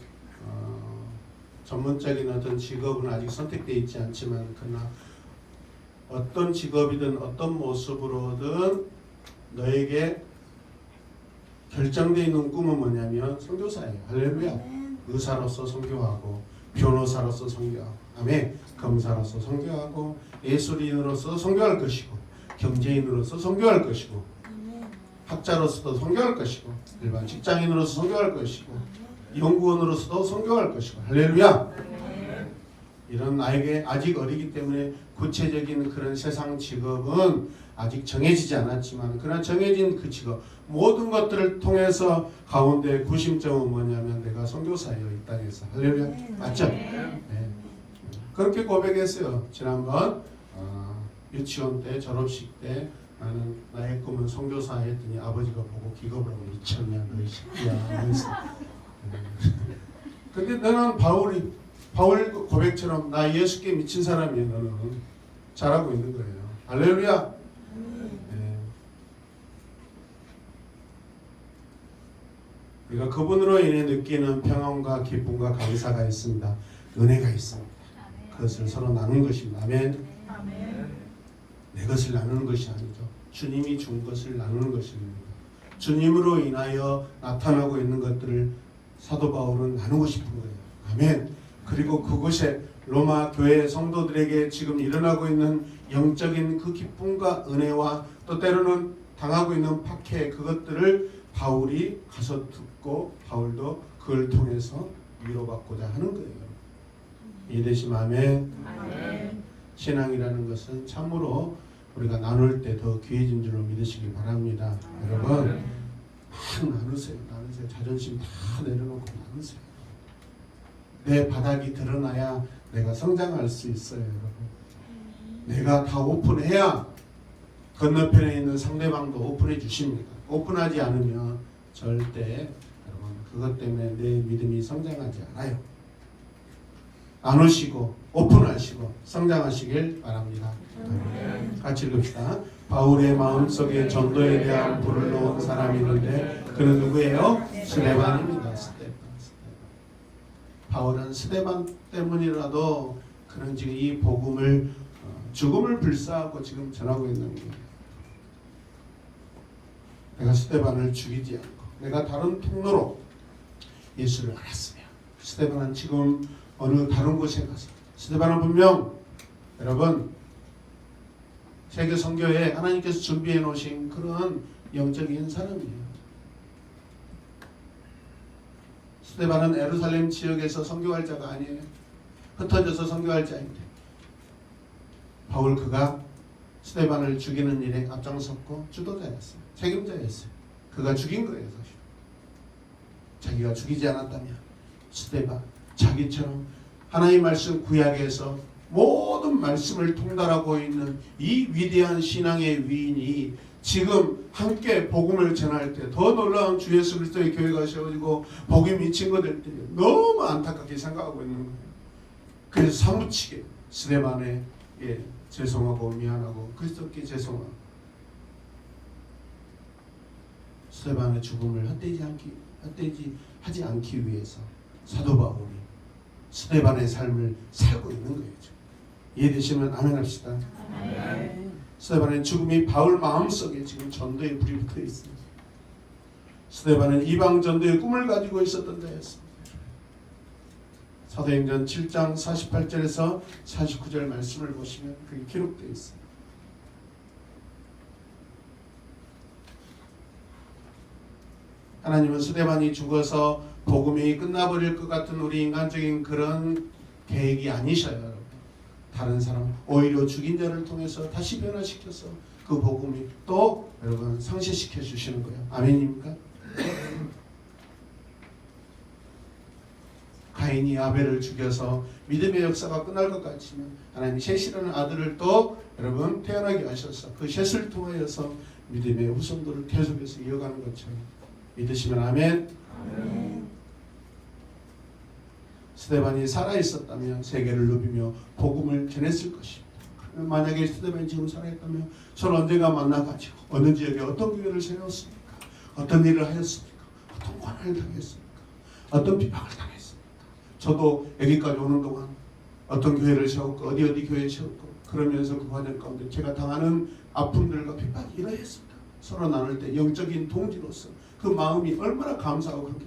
전문적인 어떤 직업은 아직 선택되어 있지 않지만 그러나 어떤 직업이든 어떤 모습으로든 너에게 결정되어 있는 꿈은 뭐냐면 선교사예요. 할렐루야. 의사로서 선교하고 변호사로서 선교하고 아멘. 검사로서 선교하고 예술인으로서 선교할 것이고 경제인으로서 선교할 것이고 학자로서도 선교할 것이고 일반 직장인으로서 선교할 것이고 연구원으로서도 선교할 것이고 할렐루야. 이런 나에게 아직 어리기 때문에 구체적인 그런 세상 직업은 아직 정해지지 않았지만 그러나 정해진 그 직업 모든 것들을 통해서 가운데 구심점은 뭐냐면 내가 선교사예요. 이 땅에서. 할렐루야. 맞죠? 네. 그렇게 고백했어요. 지난번 유치원 때 졸업식 때 나는 나의 꿈은 선교사 했더니 아버지가 보고 기겁을 하고 미쳤냐 너희 새끼야. 근데 너는 바울 고백처럼 나 예수께 미친 사람이야. 너는 잘하고 있는 거예요. 할렐루야. 네. 우리가 그분으로 인해 느끼는 평안과 기쁨과 감사가 있습니다. 은혜가 있습니다. 그것을 서로 나누는 것입니다. 아멘. 내 것을 나누는 것이 아니죠. 주님이 준 것을 나누는 것입니다. 주님으로 인하여 나타나고 있는 것들을 사도 바울은 나누고 싶은 거예요. 아멘. 그리고 그곳에 로마 교회 성도들에게 지금 일어나고 있는 영적인 그 기쁨과 은혜와 또 때로는 당하고 있는 박해 그것들을 바울이 가서 듣고 바울도 그걸 통해서 위로받고자 하는 거예요. 이해되시면 아멘. 신앙이라는 것은 참으로 우리가 나눌 때 더 귀해진 줄로 믿으시기 바랍니다. 여러분 막 나누세요. 자존심 다 내려놓고 나누세요. 내 바닥이 드러나야 내가 성장할 수 있어요. 여러분 내가 다 오픈해야 건너편에 있는 상대방도 오픈해 주십니다. 오픈하지 않으면 절대 여러분 그것 때문에 내 믿음이 성장하지 않아요. 나누시고 오픈하시고 성장하시길 바랍니다. 같이 읽읍시다. 바울의 마음속에 전도에 대한 불을 놓은 사람이 있는데 그는 누구예요? 스데반입니다. 스데반. 바울은 스데반 때문이라도 그는 지금 이 복음을 죽음을 불사하고 지금 전하고 있는 거예요. 내가 스데반을 죽이지 않고 내가 다른 통로로 예수를 알았으며 스데반은 지금 어느 다른 곳에 가서 스데반은 분명 여러분 세계 선교에 하나님께서 준비해 놓으신 그런 영적인 사람이에요. 스데반은 예루살렘 지역에서 선교할 자가 아니에요. 흩어져서 선교할 자인데 바울 그가 스데반을 죽이는 일에 앞장섰고 주도자였어요. 책임자였어요. 그가 죽인 거예요. 사실 자기가 죽이지 않았다면 스데반 자기처럼 하나님의 말씀 구약에서 모든 말씀을 통달하고 있는 이 위대한 신앙의 위인이 지금 함께 복음을 전할 때 더 놀라운 주 예수 그리스도의 교회가 세워지고 복이 미친 것들 때문에 너무 안타깝게 생각하고 있는 거예요. 그래서 사무치게 스데반에게 죄송하고 미안하고 그리스도께 죄송하고 스데반의 죽음을 헛되지 하지 않기 위해서 사도 바울이 스데반의 삶을 살고 있는 거예요. 이해되시면 아멘 합시다. 스데반의 죽음이 바울 마음속에 지금 전도의 불이 붙어 있습니다. 스데반은 이방 전도의 꿈을 가지고 있었던 자였습니다. 사도행전 7장 48절에서 49절 말씀을 보시면 그게 기록되어 있습니다. 하나님은 스데반이 죽어서 복음이 끝나버릴 것 같은 우리 인간적인 그런 계획이 아니셔요. 여러분. 다른 사람 오히려 죽인 자를 통해서 다시 변화시켜서 그 복음이 또 여러분 상쇄시켜 주시는 거예요. 아멘입니까? 가인이 아벨을 죽여서 믿음의 역사가 끝날 것 같지만 하나님이 셋이라는 아들을 또 여러분 태어나게 하셔서 그 셋을 통하여서 믿음의 후손들을 계속해서 이어가는 것처럼 믿으시면 아멘. 스데반이 살아있었다면 세계를 누비며 복음을 전했을 것입니다. 만약에 스데반이 지금 살아있다면 저를 언젠가 만나가지고 어느 지역에 어떤 교회를 세웠습니까? 어떤 일을 하였습니까? 어떤 고난을 당했습니까? 어떤 비방을 당했습니까? 저도 여기까지 오는 동안 어떤 교회를 세웠고 어디 교회를 세웠고 그러면서 그 과정 가운데 제가 당하는 아픔들과 비판이 이러했습니다. 서로 나눌 때 영적인 동지로서 그 마음이 얼마나 감사하고 그렇게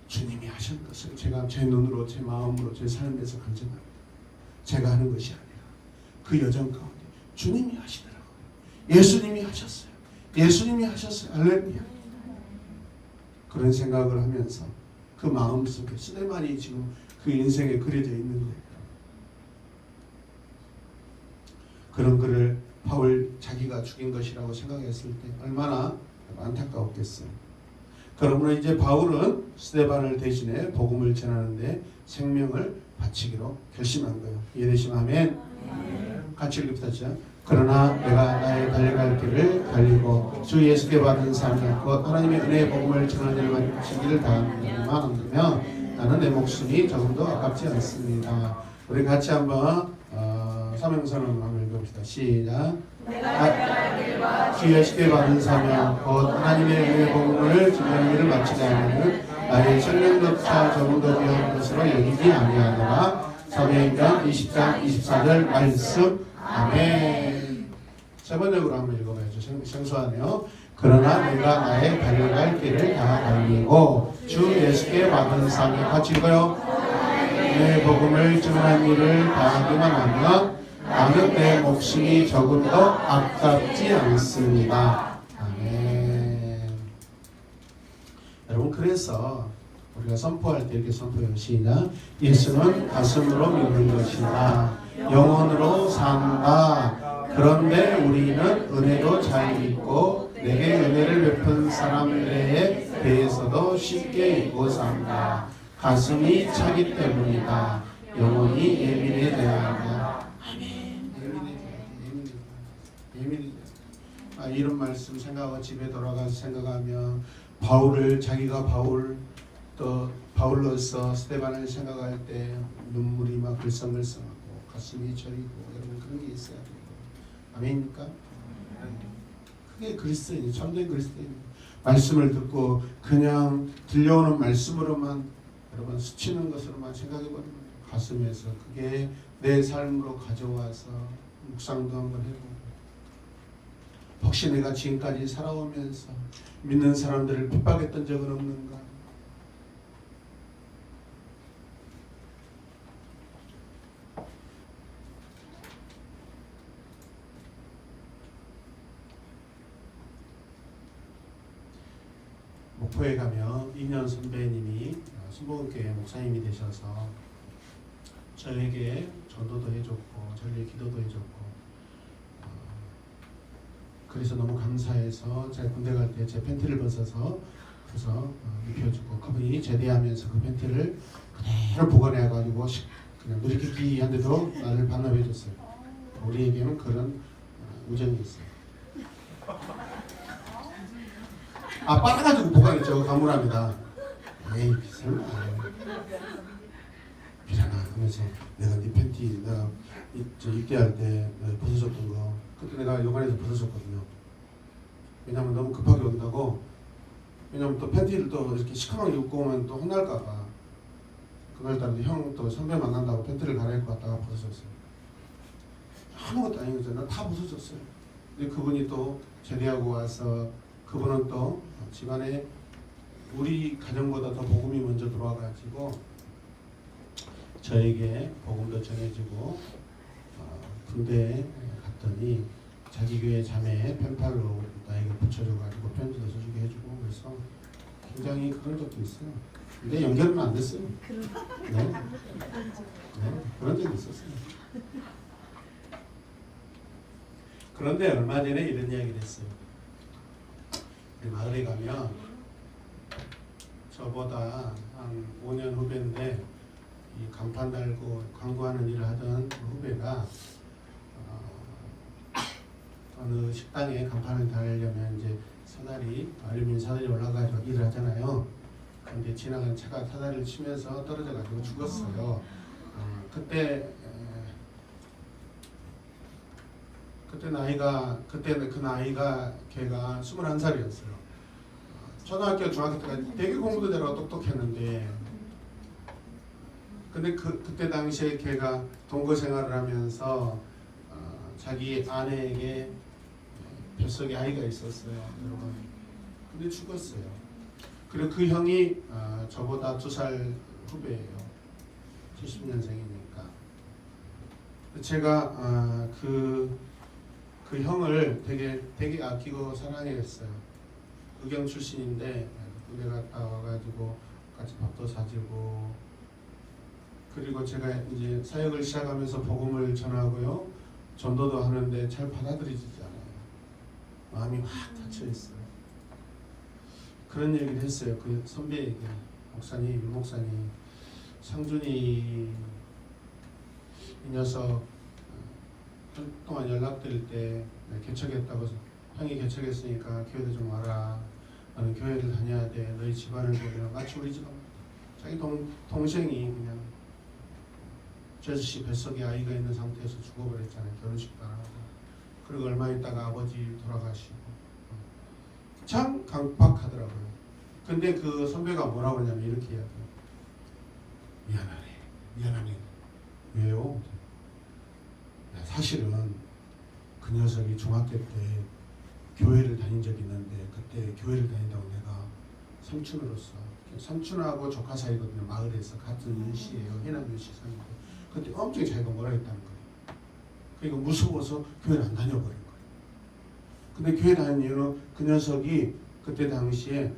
주님이 하신 것을 제가 제 눈으로 제 마음으로 제 삶에서 간증합니다. 제가 하는 것이 아니라 그 여정 가운데 주님이 하시더라고요. 예수님이 하셨어요. 예수님이 하셨어요. 할렐루야. 그런 생각을 하면서 그 마음속에 스데반이 지금 그 인생에 그려져 있는 거예요. 그런 글을 바울 자기가 죽인 것이라고 생각했을 때 얼마나 안타까웠겠어요. 그러므로 이제 바울은 스데반을 대신해 복음을 전하는데 생명을 바치기로 결심한 거예요. 이해되시면 아멘. 같이 읽읍시다. 그러나 내가 나의 달려갈 길을 달리고 주 예수께 받은 사명 곧 하나님의 은혜의 복음을 전하는 일만 바치기를 다하기만 한다면 나는 내 목숨이 조금도 아깝지 않습니다. 우리 같이 한번 사명선언을 한번 읽읍시다. 시작. 주 예수께 받은 사명 곧 하나님의 은혜의 복음을 전하는 일을 마치지 않으면 나의 생명조차 조금도 귀한 것으로 여기지 아니하노라. 사도행전 20장 24절 말씀. 아멘. 세 번역으로 한번 읽어봐야죠. 생소하네요. 그러나 내가 나의 달려갈 길을 다 달리고 주 예수께 받은 사명 같이 읽어요. 내 복음을 전하는 일을 다하기만 하면 나는 내 목숨이 조금도 아깝지 않습니다. 아멘. 여러분 그래서 우리가 선포할 때 이렇게 선포해요. 시작. 예수는 가슴으로 믿는 것이다. 영혼으로 산다. 그런데 우리는 은혜로 잘 믿고 내게 은혜를 베푼 사람들에 대해서도 쉽게 잊고 산다. 가슴이 차기 때문이다. 영혼이 예민해 대한다. 이런 말씀 생각하고 집에 돌아가서 생각하면 바울을 자기가 또 바울로서 스데반을 생각할 때 눈물이 막 글썽글썽하고 가슴이 저리고 여러분 그런 게 있어야 돼요. 아멘입니까? 그게 그리스도인 참된 그리스도인 말씀을 듣고 그냥 들려오는 말씀으로만 여러분 스치는 것으로만 생각해버리면 가슴에서 그게 내 삶으로 가져와서 묵상도 한번 해보고 혹시 내가 지금까지 살아오면서 믿는 사람들을 핍박했던 적은 없는가? 목포에 가면 이년 선배님이 순복음교회 목사님이 되셔서 저에게 전도도 해줬고 저에게 기도도 해줬고 그래서 너무 감사해서 제가 군대 갈 때 제 팬티를 벗어서 그래서 입혀주고 그분이 제대하면서 그 팬티를 그대로 보관해가지고 그냥 누리끼끼한데도 나를 반납해줬어요. 우리에게는 그런 우정이 있어요. 빨아가지고 보관했죠. 가물합니다. 에이 설마 미란아 하면서 내가 네 팬티 내가 입대할 때 벗어줬던 거 그때 내가 요관에서 벗어줬거든요. 왜냐면 너무 급하게 온다고 왜냐면 또 팬티를 또 이렇게 시커멓게 입고 오면 또 혼날까봐. 그날따라 형 또 선배 만난다고 팬티를 갈아입고 왔다가 벗어졌어요. 아무것도 아닌 거잖아. 다 벗어졌어요. 근데 그분이 또 제대하고 와서 그분은 또 집안에 우리 가정보다 더 복음이 먼저 들어와가지고 저에게 복음도 전해주고 군대에 갔더니 자기 교회 자매 펜팔로 나에게 붙여줘가지고 편지도 써주게 해주고 그래서 굉장히 그런 적도 있어요. 근데 연결은 안 됐어요. 네, 그런 적이 있었어요. 그런데 얼마 전에 이런 이야기를 했어요. 마을에 가면 저보다 한 5년 후배인데 이 간판 달고 광고하는 일을 하던 그 후배가 어느 식당에 간판을 달려면 이제 사다리 알루미늄 사다리 올라가지고 일을 하잖아요. 근데 지나간 차가 사다리를 치면서 떨어져가지고 죽었어요. 그때 그 나이가 걔가 21살이었어요. 초등학교 중학교 때까지 되게 공부도 잘하고 똑똑했는데 근데 그때 당시에 걔가 동거 생활을 하면서 자기 아내에게 뱃속에 아이가 있었어요. 여러분. 근데 죽었어요. 그리고 그 형이 저보다 2살 후배예요. 70년생이니까. 제가 그 형을 되게 아끼고 사랑했어요. 의경 출신인데 군대 갔다 와가지고 같이 밥도 사주고 그리고 제가 이제 사역을 시작하면서 복음을 전하고요. 전도도 하는데 잘 받아들이지 않아요. 마음이 확 닫혀 있어요. 그런 얘기를 했어요. 그 선배에게 목사님, 목사님 상준이 이 녀석 동안 연락드릴 때 개척했다고 형이 개척했으니까 교회도 좀 와라. 너는 교회를 다녀야 돼. 너희 집안을 보면 마치 우리 집안 자기 동생이 그냥 저씨 뱃속에 아이가 있는 상태에서 죽어버렸잖아요. 결혼식도 안 하고. 그리고 얼마 있다가 아버지 돌아가시고 참 강박하더라고요. 근데 그 선배가 뭐라고 하냐면 이렇게 이야기해요. 미안하네. 왜요? 사실은 그 녀석이 중학교 때 교회를 다닌 적이 있는데 그때 교회를 다닌다고 내가 삼촌하고 조카 사이거든요. 마을에서 같은 일시예요. 해남 일시 사는데 그때 엄청 자기가 뭐라 했다는 거예요. 그러니까 무서워서 교회를 안 다녀버린 거예요. 근데 교회 다니는 이유는 그 녀석이 그때 당시에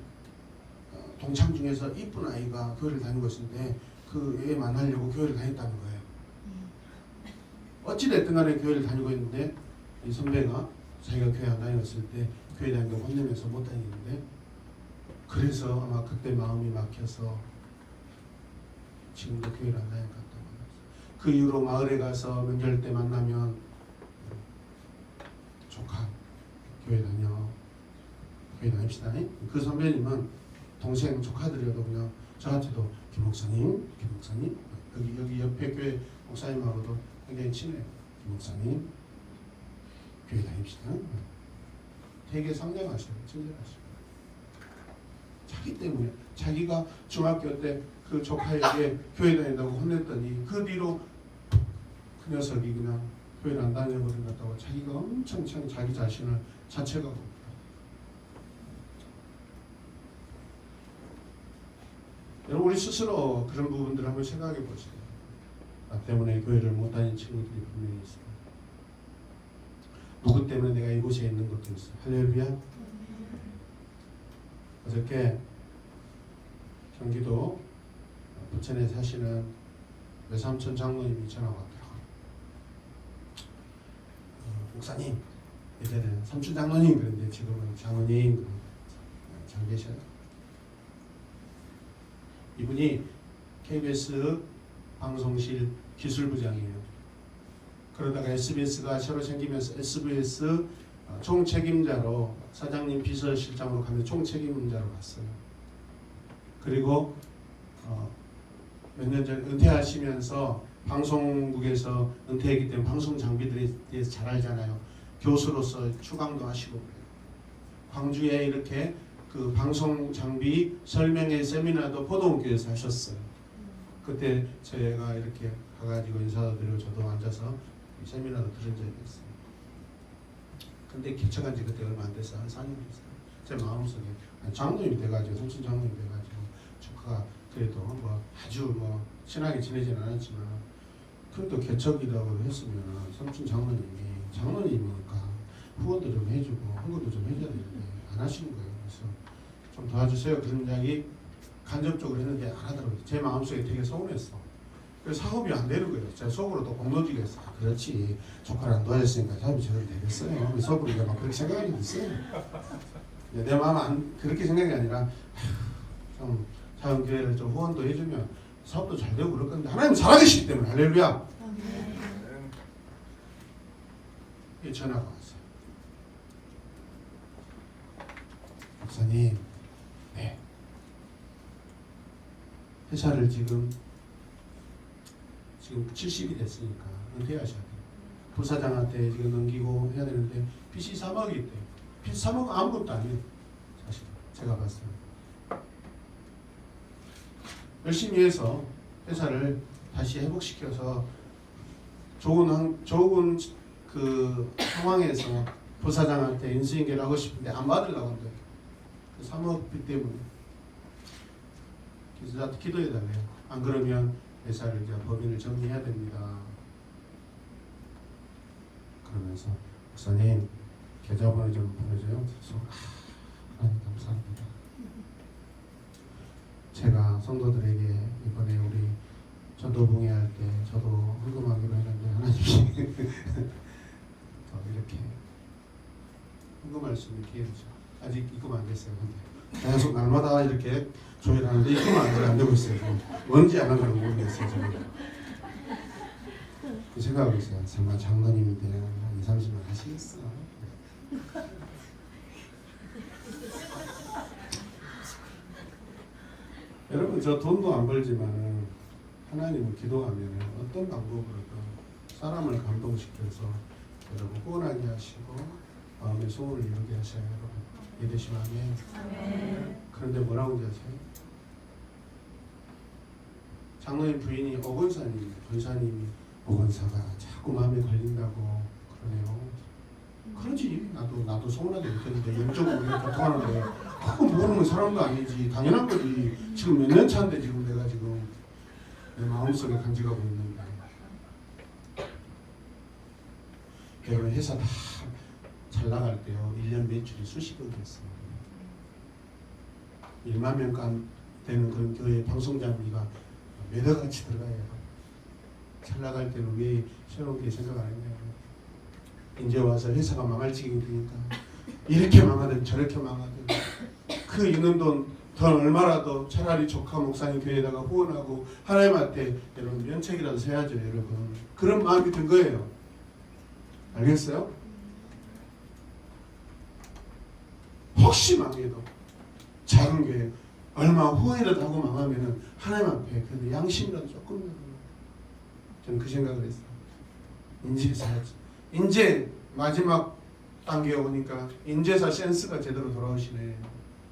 동창 중에서 이쁜 아이가 교회를 다니고 있었는데 그 애 만나려고 교회를 다녔다는 거예요. 어찌됐든 간에 교회를 다니고 있는데 이 선배가 자기가 교회 안 다녔을 때 교회 다니고 혼내면서 못 다니는데 그래서 아마 그때 마음이 막혀서 지금도 교회를 안 다니는 것 같다고 말했어요. 그 이후로 마을에 가서 명절 때 만나면 조카 교회 다닙시다. 그 선배님은 동생 조카들이어도 그냥 저한테도 김 목사님 여기 옆에 교회 목사님하고도 굉장히 친해요. 김 목사님 교회 다닙시다. 되게 상냥하셔요. 친절하셔요. 자기 때문에 자기가 중학교 때 그 조카에게 교회 다닌다고 혼냈더니 그 뒤로 그 녀석이 그냥 교회를 안 다녀버린 것 같다고 자기가 엄청 자기 자신을 자책하고 여러분 우리 스스로 그런 부분들을 한번 생각해 보세요. 나 때문에 교회를 못 다닌 친구들이 분명히 있어요. 누구 때문에 내가 이곳에 있는 것도 있어요. 할렐루야. 어저께 경기도 부천에 사시는 외삼촌 장로님이 전화가 왔더라고요. 목사님, 예전에는 삼촌 장로님 그런데 지금은 장로님 잘 계셔요. 이분이 KBS 방송실 기술부장이에요. 그러다가 SBS가 새로 생기면서 SBS 총책임자로 사장님 비서실장으로 가면 총책임자로 갔어요. 그리고 몇 년 전에 은퇴하시면서 방송국에서 은퇴했기 때문에 방송 장비들에 대해서 잘 알잖아요. 교수로서 추강도 하시고 그래요. 광주에 이렇게 그 방송 장비 설명회 세미나도 포도원교에서 하셨어요. 그때 제가 이렇게 가가지고 인사도 드리고 저도 앉아서 세미나도 들은 적이 있어요. 근데 개척한 지 그때 얼마 안 돼서 한 4년 됐어요. 제 마음속에 장로님이 돼가지고 성춘 장로님이 돼가지고 조카가 그래도 뭐 아주 뭐 친하게 지내지는 않았지만 그래도 개척이라고 했으면 성춘 장로님이니까 후원도 좀 해주고 헌금도 좀 해줘야 되는데 안 하시는 거예요. 그래서 좀 도와주세요 그런 이야기 간접적으로 했는데 안 하더라고요. 제 마음속에 되게 서운했어. 그래서 사업이 안 되는 거예요. 제가 속으로 또 공로지가 있어. 아, 그렇지. 조카를 안 도와줬으니까 사업이 제대로 되겠어요. 속으로 내가 막 그렇게 생각하게 됐어요. 내 마음은 그렇게 생각이 아니라 좀 자연교회를 좀 후원도 해주면 사업도 잘 되고 그럴 건데 하나님은 살아계시기 때문에 할렐루야. 이 전화가 왔어요. 목사님, 네. 회사를 지금 70이 됐으니까 은퇴하셔야 돼요. 부사장한테 지금 넘기고 해야 되는데 빚이 3억이 있대요. 빚 3억은 아무것도 아니에요. 사실 제가 봤을 때 열심히 해서 회사를 다시 회복시켜서 좋은 그 상황에서 부사장한테 인수인계를 하고 싶은데 안 받으려고 한대요. 3억 빚 때문에 기도자한테 기도해달래요. 안 그러면 회사를 이제 법인을 정리해야 됩니다. 그러면서 목사님 계좌번호 좀 보내줘요. 그래서 하나님 감사합니다. 제가 성도들에게 이번에 우리 전도 봉해할 때 저도 헌금하기로 했는데 하나님이 또 이렇게 헌금할 수 있는 기회를 줘. 아직 입금 안 됐어요. 근데 계속 날마다 이렇게 조율하는데 입금 안 되고 있어요. 뭔지 안 하는 걸 모르겠어요. 저는. 그 생각하고 있어요. 정말 장로님인데 20-30만 하시겠어. 여러분 저 돈도 안 벌지만 하나님을 기도하면 어떤 방법으로든 사람을 감동시켜서 여러분 후원하게 하시고 마음의 소원을 이루게 하셔요. 여러분 믿으시면 아멘. 그런데 뭐라고 하세요? 장로님 부인이 권사님이 오건사가 자꾸 마음에 걸린다고 그러네요. 그러지 나도 서운하게 느꼈는데 영적으로 이렇게 고통하는데 그거 모르는 사람도 아니지 당연한 거지. 지금 몇 년 차인데 지금 내가 지금 내 마음속에 간직하고 있는데 여러분 회사 다 잘 나갈 때요 1년 매출이 수십억이었어요. 1만 명간 되는 그런 교회 방송 장비가 몇 억같이 들어가요. 잘 나갈 때는 왜 새롭게 생각 안 했냐고. 이제 와서 회사가 망할 지경이니까 이렇게 망하든 저렇게 망하든 그 있는 돈 얼마라도 차라리 조카 목사님 교회에다가 후원하고 하나님한테 여러분 면책이라도 세야죠. 여러분 그런 마음이 든 거예요. 알겠어요? 혹시 망해도 작은 교회 얼마 후원이라도 하고 망하면은 하나님 앞에 그래도 양심이라도 조금 저는 그 생각을 했어요. 인지해야지. 이제 마지막 단계에 오니까 인재사 센스가 제대로 돌아오시네.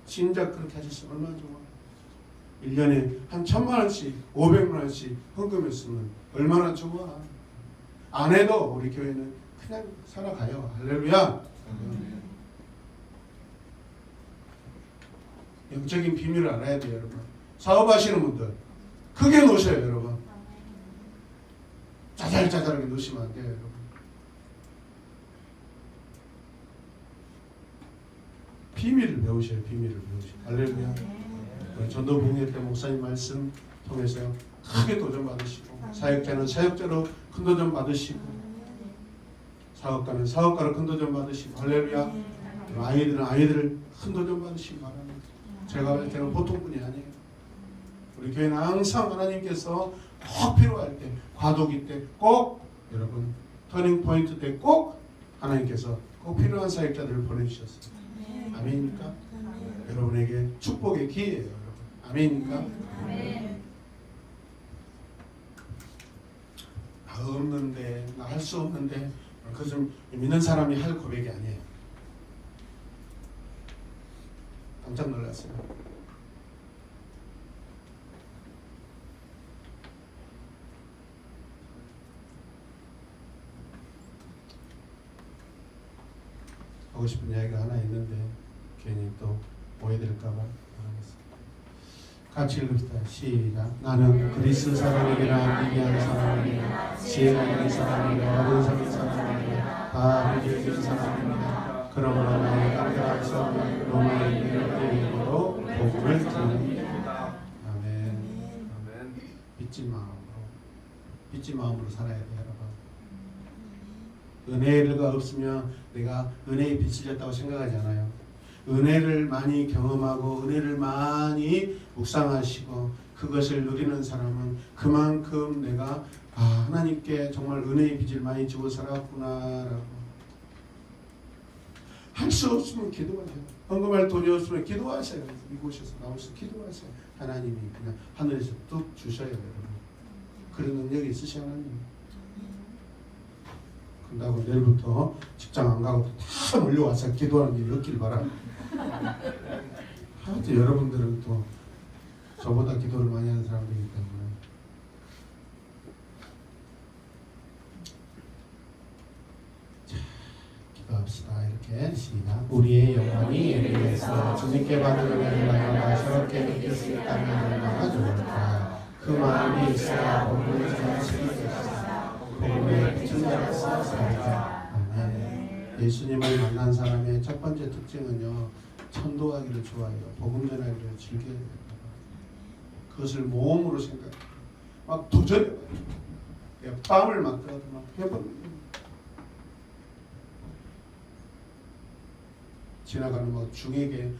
진작 그렇게 하셨으면 얼마나 좋아. 1년에 한 1,000만 원씩 500만 원씩 헌금했으면 얼마나 좋아. 안 해도 우리 교회는 그냥 살아가요. 할렐루야. 영적인 비밀을 알아야 돼요. 여러분 사업하시는 분들 크게 놓으셔요. 여러분 짜잘짜잘하게 놓으시면 안 돼요. 여러분 비밀을 배우셔요. 비밀을 배우셔요. 할렐루야. 전도 봉회 때 목사님 말씀 통해서 크게 도전 받으시고 사역자는 사역자로 큰 도전 받으시고 사업가는 사업가로 큰 도전 받으시고 할렐루야. 아이들은 아이들을 큰 도전 받으시기 바랍니다. 제가 볼 때는 보통 분이 아니에요. 우리 교회는 항상 하나님께서 꼭 필요할 때 과도기 때 꼭 여러분 터닝 포인트 때 꼭 하나님께서 꼭 필요한 사역자들을 보내주셨어요. 아멘입니까? 여러분에게 축복의 기회예요. 여러분. 아멘입니까? 나 없는데 나 할 수 없는데 그것은 믿는 사람이 할 고백이 아니에요. 깜짝 놀랐어요. 하고 싶은 이야기가 하나 있는데 괜히 또 오해될까봐 안 하겠습니다. 같이 읽읍시다. 시작. 나는 그리스 사람에게나 미디안 사람에게나 지혜가 있는 사람에게나 어른성인 사람에게나 다 믿어진 사람입니다. 그러므로 나의 깡그라서 로마에 있는 이름으로 복음을 드립니다. 아멘. 아멘. 빚진 마음으로 살아야 돼, 여러분. 은혜가 없으면 내가 은혜의 빚을 졌다고 생각하지 않아요. 은혜를 많이 경험하고 은혜를 많이 묵상하시고 그것을 누리는 사람은 그만큼 내가 하나님께 정말 은혜의 빚을 많이 지고 살았구나라고. 할 수 없으면 기도하세요. 헌금할 돈이 없으면 기도하세요. 이곳에서 나오셔서 기도하세요. 하나님이 그냥 하늘에서 뚝 주셔요, 여러분. 그런 능력이 있으시 하나님. 그런다고 내일부터 직장 안 가고 다 몰려와서 기도하는 일이 없길 바랍니다. 하여튼 여러분들은 또 저보다 기도를 많이 하는 사람들이기 때문에 자, 기도합시다. 이렇게 시작. 우리의 영혼이 예배에서 주님께 받은 은혜를 나눠 새롭게 느낄 수 있다면 얼마나 좋을까. 그 마음이 있어야 복음을 전할 수 있습니다. 복음의 비전자로서 살자. 아멘. 예수님을 만난 사람의 첫 번째 특징은요, 전도하기를 좋아해요. 복음 전하기를 즐겨요. 그것을 모험으로 생각해요. 막 도전해요. 땀을 막 떠도 막 해보는. 지나가는 막 중에게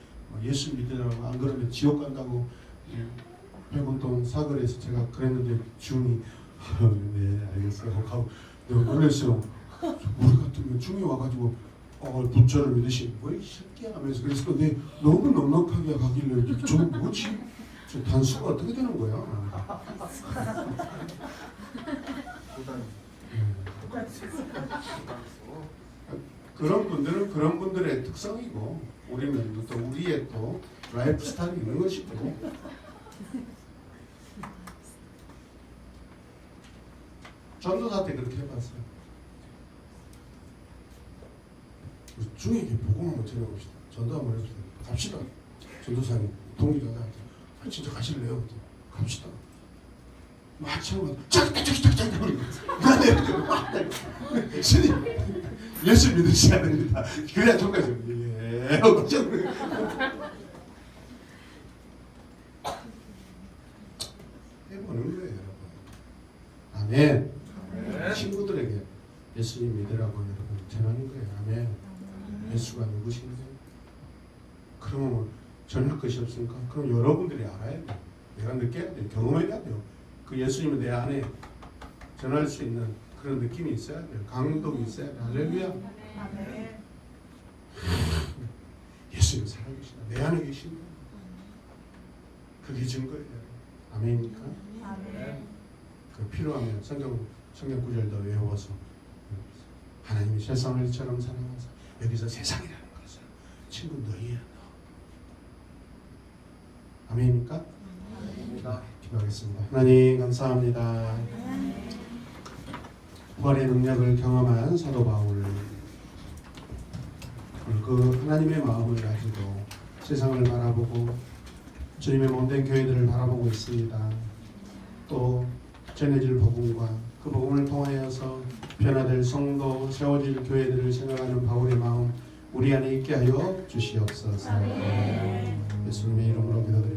예수 믿으라고 안 그러면 지옥 간다고 회군동 사거리에서 제가 그랬는데 중이 네 알겠어요 하고 내가 놀랐어요. 우리 같으면 중이 와가지고 부처를 믿으시 뭐 이 새끼야 하면서 그래서 근데 너무 넉넉하게 가길래 저 뭐지? 저 단수가 어떻게 되는 거야? 그런 분들은 그런 분들의 특성이고 우리는 또 우리의 또 라이프 스타일이 있는 것이고 전도사 때 그렇게 해봤어요. 중에게 복음 한번 전해봅시다. 전도 한번 해봅시다. 갑시다. 전도사님 동기가 나한테 진짜 가실래요? 갑시다. 막 처음 짝짝짝짝짝 그러고 스님 예수 믿으셔야 됩니다. 그래야 정말 예 걱정 해보는 거예요, 여러분. 아멘. 친구들에게 예수님 믿으라고 여러분 전하는 거예요. 아멘. 예수가 누구신가요? 그러면 전할 것이 없으니까 그럼 여러분들이 알아야 돼요. 내가 느껴야 돼요. 경험해야 돼요. 그 예수님은 내 안에 전할 수 있는 그런 느낌이 있어야 돼요. 강동이 있어야 돼요. 할렐루야. 아멘. 예수님 살아계시다. 내 안에 계신다. 그게 증거예요. 아멘입니까? 아멘. 그 필요하면 성경 구절도 외워서 하나님이 세상을 이처럼 사랑하사 여기서 세상이라는 것은 친구 너희야 너. 아멘입니까? 기도하겠습니다. 하나님 감사합니다. 부활의 능력을 경험한 사도 바울 그 하나님의 마음을 가지고 세상을 바라보고 주님의 몸된 교회들을 바라보고 있습니다. 또 전해질 복음과 그 복음을 통하여서 변화될 성도, 세워질 교회들을 생각하는 바울의 마음 우리 안에 있게 하여 주시옵소서. 예수님의 이름으로 기도드립니다.